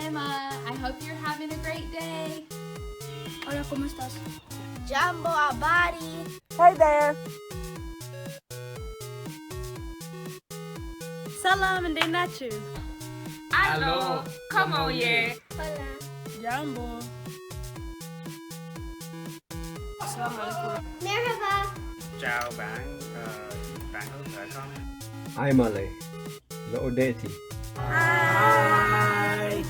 Emma. I hope you're having a great day. Hola, ¿cómo estás? Jumbo Abadi. Hey there. Salam and Nachu. Hello, come on here. Hola. Jambo. Merhaba. Chào bạn, bạn có khỏe không? I'm Ale. Laodeti. Hi.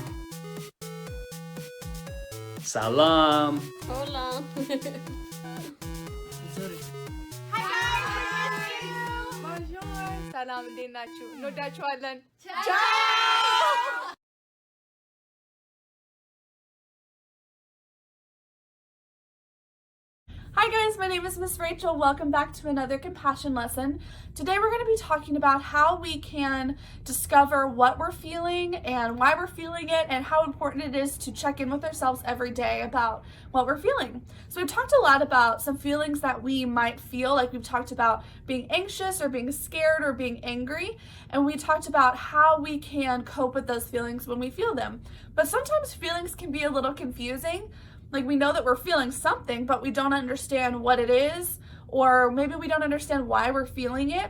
Salam. Hola. Bonjour. Salam din Nachu. No Dachualan. Hi guys, my name is Miss Rachel. Welcome back to another compassion lesson. Today we're going to be talking about how we can discover what we're feeling and why we're feeling it and how important it is to check in with ourselves every day about what we're feeling. So we've talked a lot about some feelings that we might feel, like we've talked about being anxious or being scared or being angry, and we talked about how we can cope with those feelings when we feel them. But sometimes feelings can be a little confusing. Like we know that we're feeling something, but we don't understand what it is, or maybe we don't understand why we're feeling it,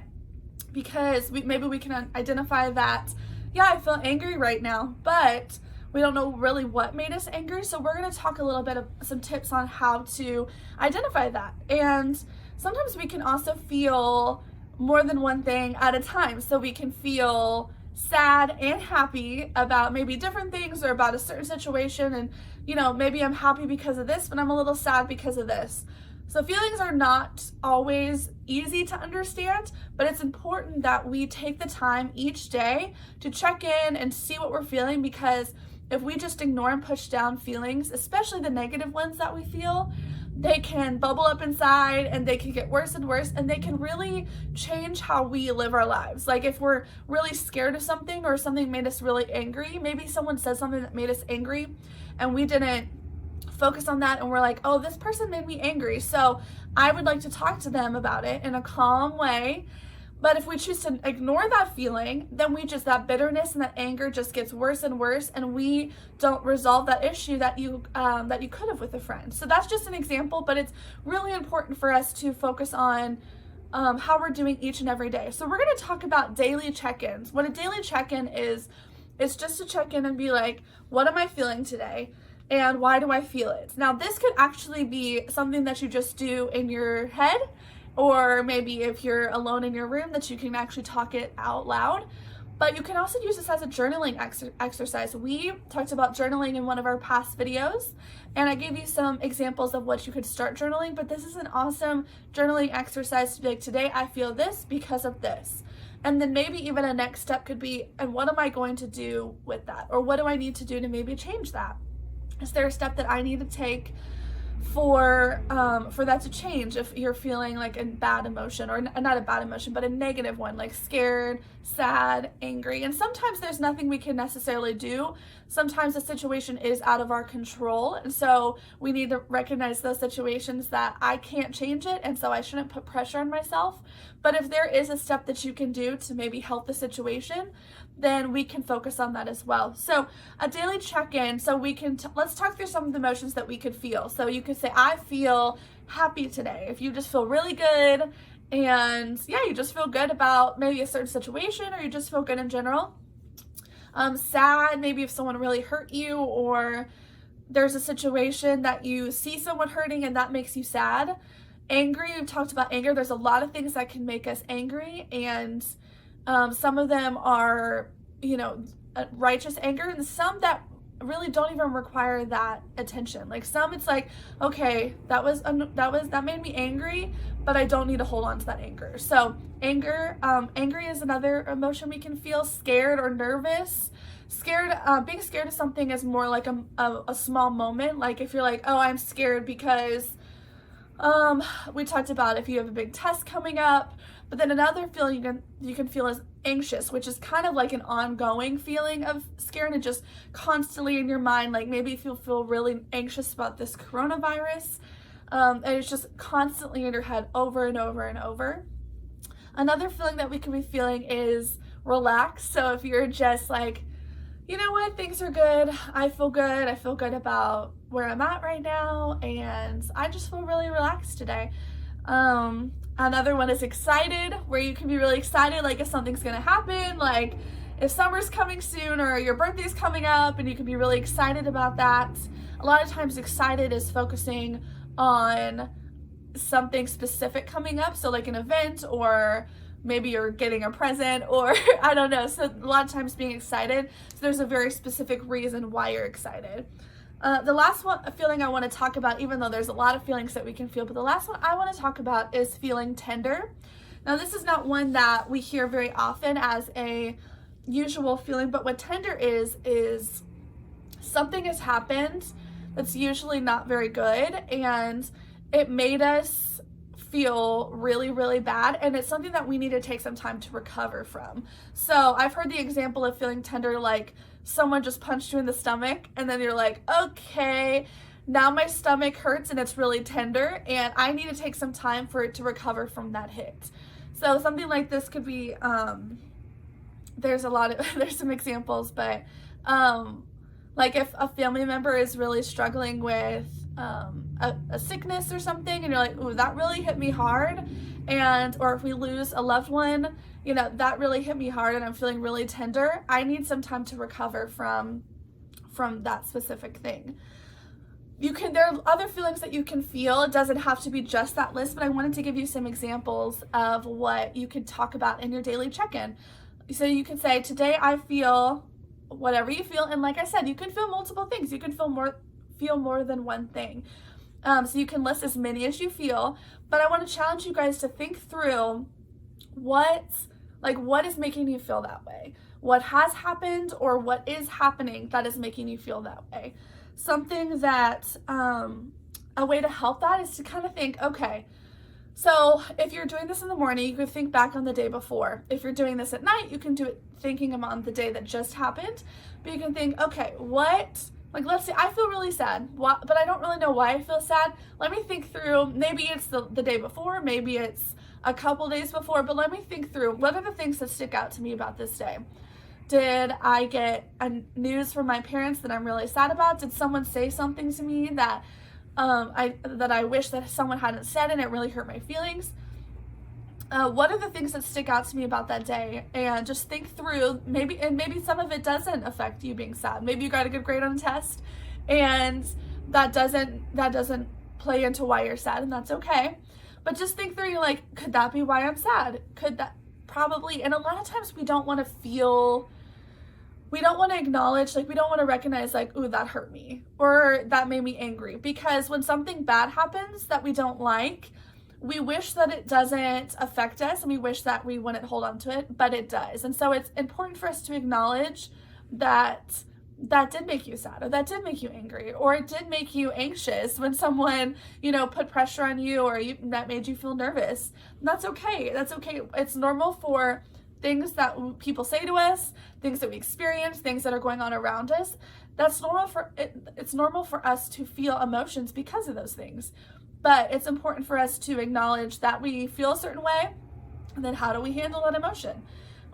because maybe we can identify that, yeah, I feel angry right now, but we don't know really what made us angry. So we're going to talk a little bit of some tips on how to identify that. And sometimes we can also feel more than one thing at a time. So we can feel sad and happy about maybe different things or about a certain situation, and you know, maybe I'm happy because of this, but I'm a little sad because of this. So feelings are not always easy to understand, but it's important that we take the time each day to check in and see what we're feeling, because if we just ignore and push down feelings, especially the negative ones that we feel, they can bubble up inside and they can get worse and worse, and they can really change how we live our lives. Like if we're really scared of something or something made us really angry, maybe someone said something that made us angry and we didn't focus on that, and we're like, oh, this person made me angry, so I would like to talk to them about it in a calm way. But if we choose to ignore that feeling, then that bitterness and that anger just gets worse and worse, and we don't resolve that issue that you could have with a friend. So that's just an example, but it's really important for us to focus on how we're doing each and every day. So we're going to talk about daily check-ins. What a daily check-in is, it's just to check in and be like, what am I feeling today? And why do I feel it? Now, this could actually be something that you just do in your head, or maybe if you're alone in your room, that you can actually talk it out loud. But you can also use this as a journaling exercise. We talked about journaling in one of our past videos, and I gave you some examples of what you could start journaling, but this is an awesome journaling exercise to be like, today I feel this because of this. And then maybe even a next step could be, and what am I going to do with that? Or what do I need to do to maybe change that? Is there a step that I need to take for that to change if you're feeling like a bad emotion, or not a bad emotion, but a negative one, like scared, sad, angry? And sometimes there's nothing we can necessarily do. Sometimes the situation is out of our control, and so we need to recognize those situations that I can't change it, and so I shouldn't put pressure on myself. But if there is a step that you can do to maybe help the situation, then we can focus on that as well. So a daily check-in, so we can let's talk through some of the emotions that we could feel. So you could say, I feel happy today. If you just feel really good, and yeah, you just feel good about maybe a certain situation, or you just feel good in general. Sad, maybe if someone really hurt you, or there's a situation that you see someone hurting and that makes you sad. Angry, we've talked about anger. There's a lot of things that can make us angry, and some of them are, you know, righteous anger, and some that really don't even require that attention. Like some, it's like, okay, that made me angry, but I don't need to hold on to that anger. So anger, angry is another emotion we can feel. Scared or nervous. Scared, being scared of something is more like a small moment. Like if you're like, oh, I'm scared because we talked about if you have a big test coming up. But then another feeling you can feel is anxious, which is kind of like an ongoing feeling of scared and just constantly in your mind. Like maybe if you feel really anxious about this coronavirus, and it's just constantly in your head over and over and over. Another feeling that we can be feeling is relaxed. So if you're just like you know what, things are good. I feel good. I feel good about where I'm at right now, and I just feel really relaxed today. Another one is excited, where you can be really excited, like if something's gonna happen, like if summer's coming soon or your birthday's coming up, and you can be really excited about that. A lot of times excited is focusing on something specific coming up, so like an event, or maybe you're getting a present, or I don't know. So a lot of times being excited, so there's a very specific reason why you're excited. The last one feeling I want to talk about, even though there's a lot of feelings that we can feel, but the last one I want to talk about is feeling tender. Now this is not one that we hear very often as a usual feeling, but what tender is something has happened that's usually not very good, and it made us feel really, really bad, and it's something that we need to take some time to recover from. So I've heard the example of feeling tender like someone just punched you in the stomach, and then you're like, okay, now my stomach hurts and it's really tender, and I need to take some time for it to recover from that hit. So something like this could be, there's some examples, but like if a family member is really struggling with a sickness or something, and you're like, ooh, that really hit me hard, or if we lose a loved one, you know, that really hit me hard and I'm feeling really tender. I need some time to recover from that specific thing. There are other feelings that you can feel. It doesn't have to be just that list, but I wanted to give you some examples of what you could talk about in your daily check-in. So you can say, today I feel whatever you feel, and like I said, you can feel multiple things. You can feel more than one thing. So you can list as many as you feel, but I want to challenge you guys to think through what is making you feel that way? What has happened or what is happening that is making you feel that way? Something that, a way to help that is to kind of think, okay, so if you're doing this in the morning, you could think back on the day before. If you're doing this at night, you can do it thinking about the day that just happened, but you can think, okay, let's say I feel really sad, but I don't really know why I feel sad. Let me think through, maybe it's the day before, maybe it's a couple days before, but let me think through, what are the things that stick out to me about this day? Did I get news from my parents that I'm really sad about? Did someone say something to me that I wish that someone hadn't said and it really hurt my feelings? What are the things that stick out to me about that day? And just think through, maybe some of it doesn't affect you being sad. Maybe you got a good grade on a test and that doesn't play into why you're sad, and that's okay. But just think through, like, could that be why I'm sad? Could that? Probably. And a lot of times we don't want to acknowledge, like, we don't want to recognize, like, ooh, that hurt me, or that made me angry. Because when something bad happens that we don't like, we wish that it doesn't affect us, and we wish that we wouldn't hold on to it, but it does. And so it's important for us to acknowledge that did make you sad, or that did make you angry, or it did make you anxious when someone, put pressure on you, or that made you feel nervous. And that's okay. That's okay. It's normal for things that people say to us, things that we experience, things that are going on around us. It's normal for us to feel emotions because of those things. But it's important for us to acknowledge that we feel a certain way, and then how do we handle that emotion?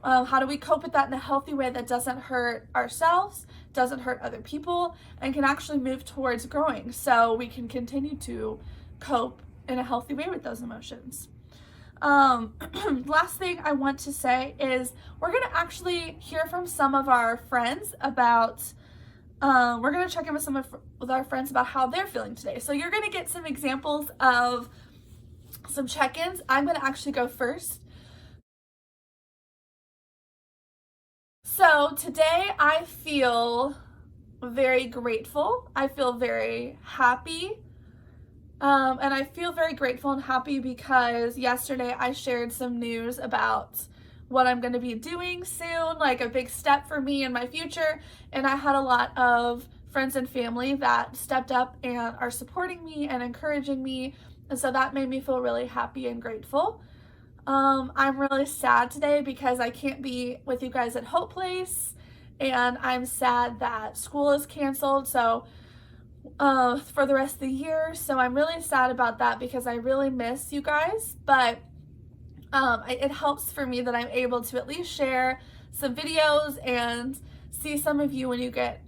How do we cope with that in a healthy way that doesn't hurt ourselves, doesn't hurt other people, and can actually move towards growing so we can continue to cope in a healthy way with those emotions. Last thing I want to say is we're going to actually hear from some of our friends about, we're going to check in with our friends about how they're feeling today. So you're going to get some examples of some check-ins. I'm going to actually go first. So today I feel very grateful. I feel very happy. And I feel very grateful and happy because yesterday I shared some news about what I'm going to be doing soon, like a big step for me in my future. And I had a lot of friends and family that stepped up and are supporting me and encouraging me. And so that made me feel really happy and grateful. I'm really sad today because I can't be with you guys at Hope Place, and I'm sad that school is canceled for the rest of the year. So I'm really sad about that because I really miss you guys, but it helps for me that I'm able to at least share some videos and see some of you when you get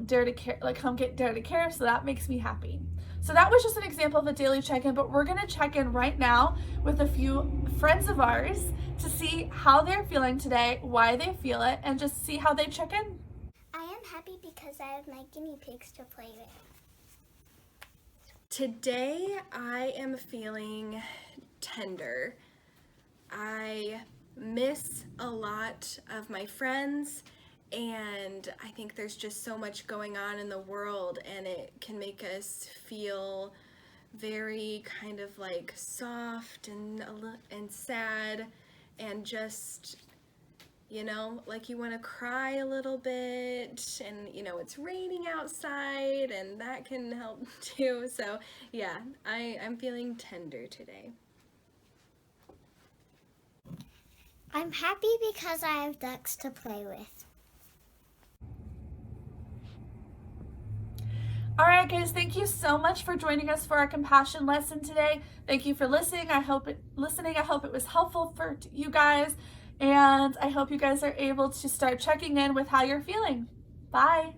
Dare to Care, like come get Dare to Care, so that makes me happy. So that was just an example of a daily check-in, but we're gonna check in right now with a few friends of ours to see how they're feeling today, why they feel it, and just see how they check in. I am happy because I have my guinea pigs to play with. Today I am feeling tender. I miss a lot of my friends, and I think there's just so much going on in the world, and it can make us feel very kind of like soft and sad, and just, you know, like you want to cry a little bit, and you know it's raining outside and that can help too. So yeah, I'm feeling tender today. I'm happy because I have ducks to play with. All right, guys, thank you so much for joining us for our compassion lesson today. Thank you for listening. I hope it was helpful for you guys, and I hope you guys are able to start checking in with how you're feeling. Bye.